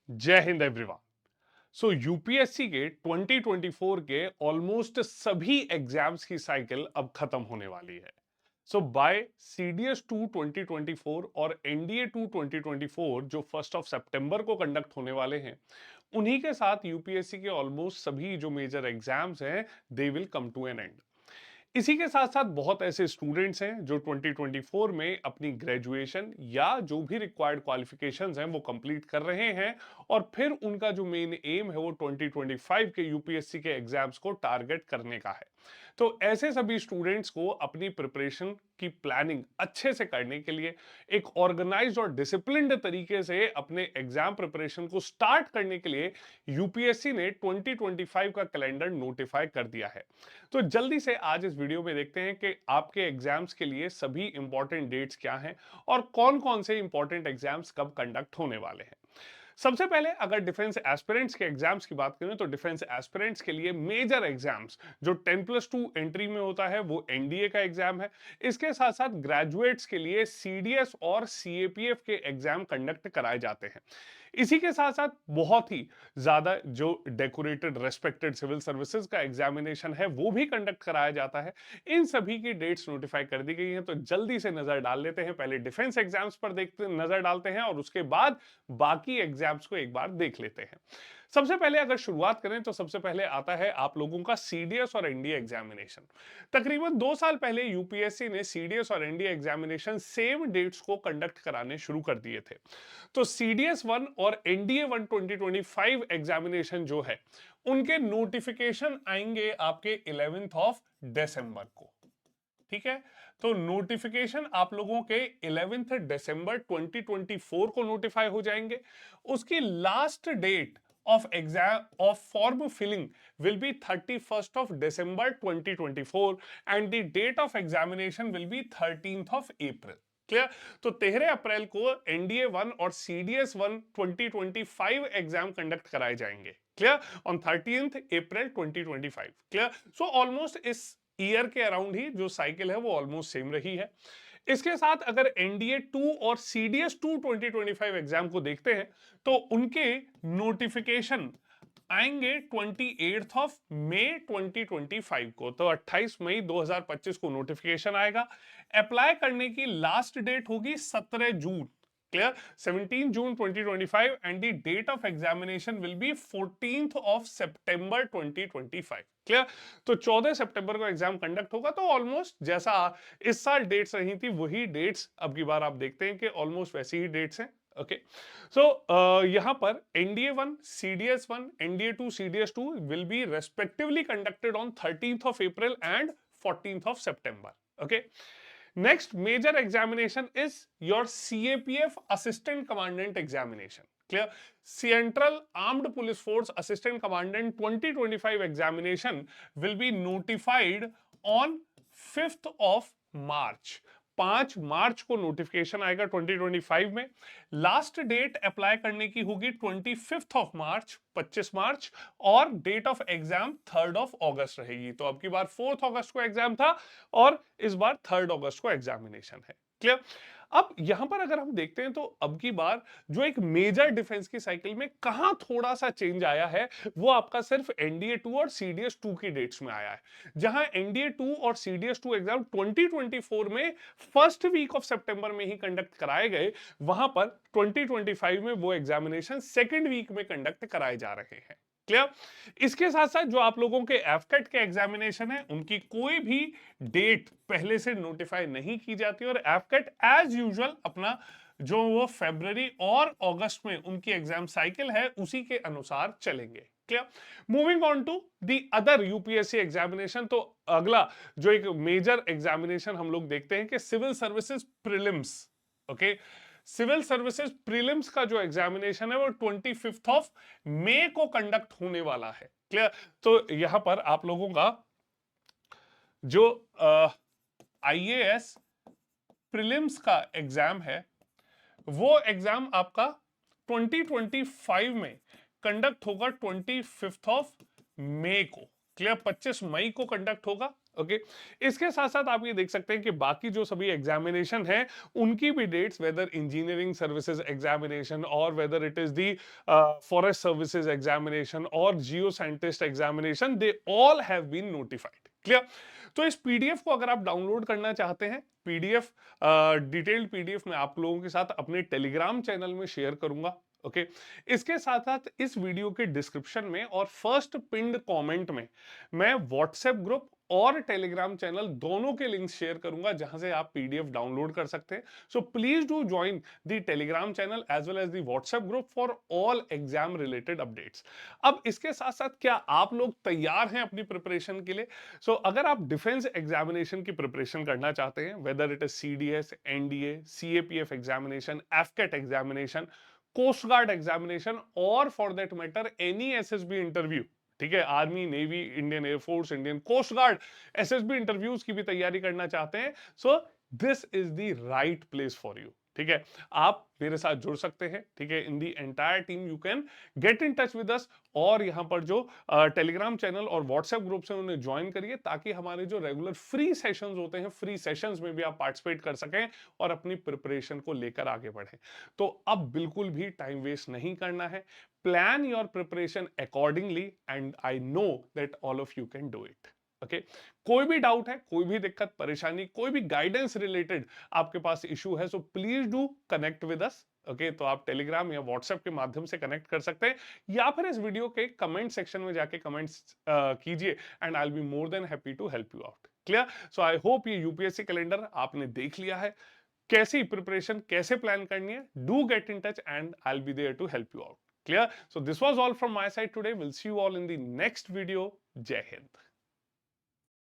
जय हिंद एवरीवन। सो यूपीएससी के 2024 के ऑलमोस्ट सभी एग्जाम्स की साइकिल अब खत्म होने वाली है। सो बाय सीडीएस 2 2024 और एनडीए 2 2024 जो 1 सितंबर को कंडक्ट होने वाले हैं, उन्हीं के साथ यूपीएससी के ऑलमोस्ट सभी जो मेजर एग्जाम्स हैं they will come to an end. इसी के साथ साथ बहुत ऐसे स्टूडेंट्स हैं जो 2024 में अपनी ग्रेजुएशन या जो भी रिक्वायर्ड क्वालिफिकेशंस हैं वो कंप्लीट कर रहे हैं और फिर उनका जो मेन एम है वो 2025 के यूपीएससी के एग्जाम्स को टारगेट करने का है। तो ऐसे सभी स्टूडेंट्स को अपनी प्रिपरेशन की प्लानिंग अच्छे से करने के लिए एक ऑर्गेनाइज्ड और डिसिप्लिन्ड तरीके से अपने एग्जाम प्रिपरेशन को स्टार्ट करने के लिए यूपीएससी ने 2025 का कैलेंडर नोटिफाई कर दिया है। तो जल्दी से आज इस वीडियो में देखते हैं कि आपके एग्जाम्स के लिए सभी इंपॉर्टेंट डेट्स क्या हैं और कौन कौन से इंपॉर्टेंट एग्जाम्स कब कंडक्ट होने वाले हैं। सबसे पहले अगर डिफेंस एस्पिरेंट्स के एग्जाम्स की बात करें तो डिफेंस एस्पिरेंट्स के लिए मेजर एग्जाम्स जो 10+2 एंट्री में होता है वो एनडीए का एग्जाम है। इसके साथ साथ ग्रेजुएट्स के लिए सीडीएस और सीएपीएफ के एग्जाम कंडक्ट कराए जाते हैं। इसी के साथ साथ बहुत ही ज्यादा जो डेकोरेटेड रेस्पेक्टेड सिविल सर्विसेज का एग्जामिनेशन है वो भी कंडक्ट कराया जाता है। इन सभी की डेट्स नोटिफाई कर दी गई हैं, तो जल्दी से नजर डाल लेते हैं। पहले डिफेंस एग्जाम्स पर देखते नजर डालते हैं और उसके बाद बाकी एग्जाम्स को एक बार देख लेते हैं। सबसे पहले अगर शुरुआत करें तो सबसे पहले आता है आप लोगों का सीडीएस और एनडीए एग्जामिनेशन। तकरीबन 2 साल पहले यूपीएससी ने सीडीएस और एनडीए एग्जामिनेशन सेम डेट्स को कंडक्ट कराने शुरू कर दिए थे। तो सीडीएस 1 और एनडीए 1 2025 एग्जामिनेशन जो है उनके नोटिफिकेशन आएंगे आपके 11 दिसंबर को। ठीक है, तो नोटिफिकेशन आप लोगों के 11 दिसंबर 2024 को नोटिफाई हो जाएंगे। उसकी last date of exam of form filling will be 31 December 2024 and the date of examination will be 13 April। Clear? तो 13 अप्रैल को एनडीए 1 और सीडीएस 1 2025 एग्जाम कंडक्ट कराए जाएंगे। Clear? On 13 April 2025। Clear? So almost इस ईयर के अराउंड ही जो cycle है वो ऑलमोस्ट सेम रही है। इसके साथ अगर एनडीए 2 और सीडीएस 2 2025 एग्जाम को देखते हैं तो उनके नोटिफिकेशन आएंगे 28 मई 2025 को। तो 28 मई 2025 को नोटिफिकेशन आएगा। अप्लाई करने की लास्ट डेट होगी 17 जून। Clear? 17 June 2025 and the date of examination will be 14 September 2025। Clear? तो 14 सितंबर को एग्जाम कंडक्ट होगा। तो ऑलमोस्ट जैसा इस साल डेट्स रही थी वही डेट्स अब की बार आप देखते हैं कि ऑलमोस्ट वैसी ही डेट्स हैं। ओके, सो यहां पर NDA 1, CDS 1, NDA 2, CDS 2 will be respectively conducted on 13 April and 14 September। Okay, next major examination is your CAPF assistant commandant examination। clear? Central Armed Police Force Assistant Commandant 2025 examination will be notified on 5 मार्च को notification आएगा 2025 में। Last date apply करने की होगी 25 मार्च 25 मार्च, और date of exam 3 अगस्त रहेगी। तो अब की बार 4 अगस्त को एग्जाम था और इस बार 3 अगस्त को एग्जामिनेशन है। क्लियर? अब यहां पर अगर हम देखते हैं तो अब की बार जो एक मेजर डिफेंस की साइकिल में कहां थोड़ा सा चेंज आया है वो आपका सिर्फ एनडीए 2 और सीडीएस 2 की डेट्स में आया है। जहां एनडीए 2 और सीडीएस 2 एग्जाम 2024 में फर्स्ट वीक ऑफ सितंबर में ही कंडक्ट कराए गए, वहां पर 2025 में वो एग्जामिनेशन सेकेंड वीक में कंडक्ट कराए जा रहे हैं। क्लियर? इसके साथ साथ जो आप लोगों के एफकेट के एग्जामिनेशन है उनकी कोई भी डेट पहले से नोटिफाई नहीं की जाती और एफकेट एज यूजुअल अपना जो वो फरवरी और अगस्त में उनकी एग्जाम साइकिल है उसी के अनुसार चलेंगे। Clear? Moving on to the other UPSC examination, तो अगला जो एक मेजर एग्जामिनेशन हम लोग देखते हैं कि civil services prelims. Okay, civil services prelims का जो एग्जामिनेशन है वो 25 मई को कंडक्ट होने वाला है। क्लियर? तो यहां पर आप लोगों का जो आईएएस प्रीलिम्स का एग्जाम है वो एग्जाम आपका 2025 में कंडक्ट होगा 25 मई को। क्लियर? 25 मई को कंडक्ट होगा। ओके। इसके साथ साथ आप ये देख सकते हैं कि बाकी जो सभी एग्जामिनेशन है उनकी भी dates, whether engineering services examination और whether it is the forest services examination और geo scientist examination, they all have been notified. Clear? तो इस पीडीएफ को अगर आप डाउनलोड करना चाहते हैं, पीडीएफ डिटेल्ड पीडीएफ मैं आप लोगों के साथ अपने टेलीग्राम चैनल में शेयर करूंगा। ओके। इसके साथ साथ इस वीडियो के डिस्क्रिप्शन में और फर्स्ट पिंड कमेंट में मैं व्हाट्सएप ग्रुप और टेलीग्राम चैनल दोनों के लिंक्स शेयर करूंगा जहां से आप पीडीएफ डाउनलोड कर सकते हैं। So please do join the Telegram channel as well as the WhatsApp group for all exam related updates. अब इसके साथ साथ क्या आप लोग तैयार हैं अपनी प्रिपरेशन के लिए? अगर आप डिफेंस एग्जामिनेशन की प्रिपरेशन करना चाहते हैं, whether it is CDS, NDA, CAPF examination, AFCAT examination, coast guard examination और for that matter any SSB interview, ठीक है, army, navy, Indian air force, Indian coast guard, SSB interviews की भी तैयारी करना चाहते हैं, so this is the right place for you. ठीक है, आप मेरे साथ जुड़ सकते हैं। ठीक है, in the entire team you can get in touch with us, और यहां पर जो टेलीग्राम चैनल और व्हाट्सएप ग्रुप से उन्हें ज्वाइन करिए ताकि हमारे जो रेगुलर फ्री सेशंस होते हैं, फ्री सेशंस में भी आप पार्टिसिपेट कर सकें और अपनी प्रिपरेशन को लेकर आगे बढ़ें। तो अब बिल्कुल भी टाइम वेस्ट नहीं करना है, plan your preparation accordingly and I know that all of you can do it. Okay. कोई भी डाउट है, कोई भी दिक्कत परेशानी, कोई भी गाइडेंस रिलेटेड आपके पास इशू है, सो please do connect with us. Okay, तो आप टेलीग्राम या व्हाट्सएप के माध्यम से कनेक्ट कर सकते हैं या फिर इस वीडियो के कमेंट सेक्शन में जाके कमेंट्स कीजिए and I will be more than happy to help you out. Clear? So I hope ये यूपीएससी कैलेंडर आपने देख लिया है, कैसी प्रिपरेशन कैसे प्लान करनी है। Do get in touch and I will be there to help you out. Clear? So this was all from my side today. Will see you all in the next video. जय हिंद।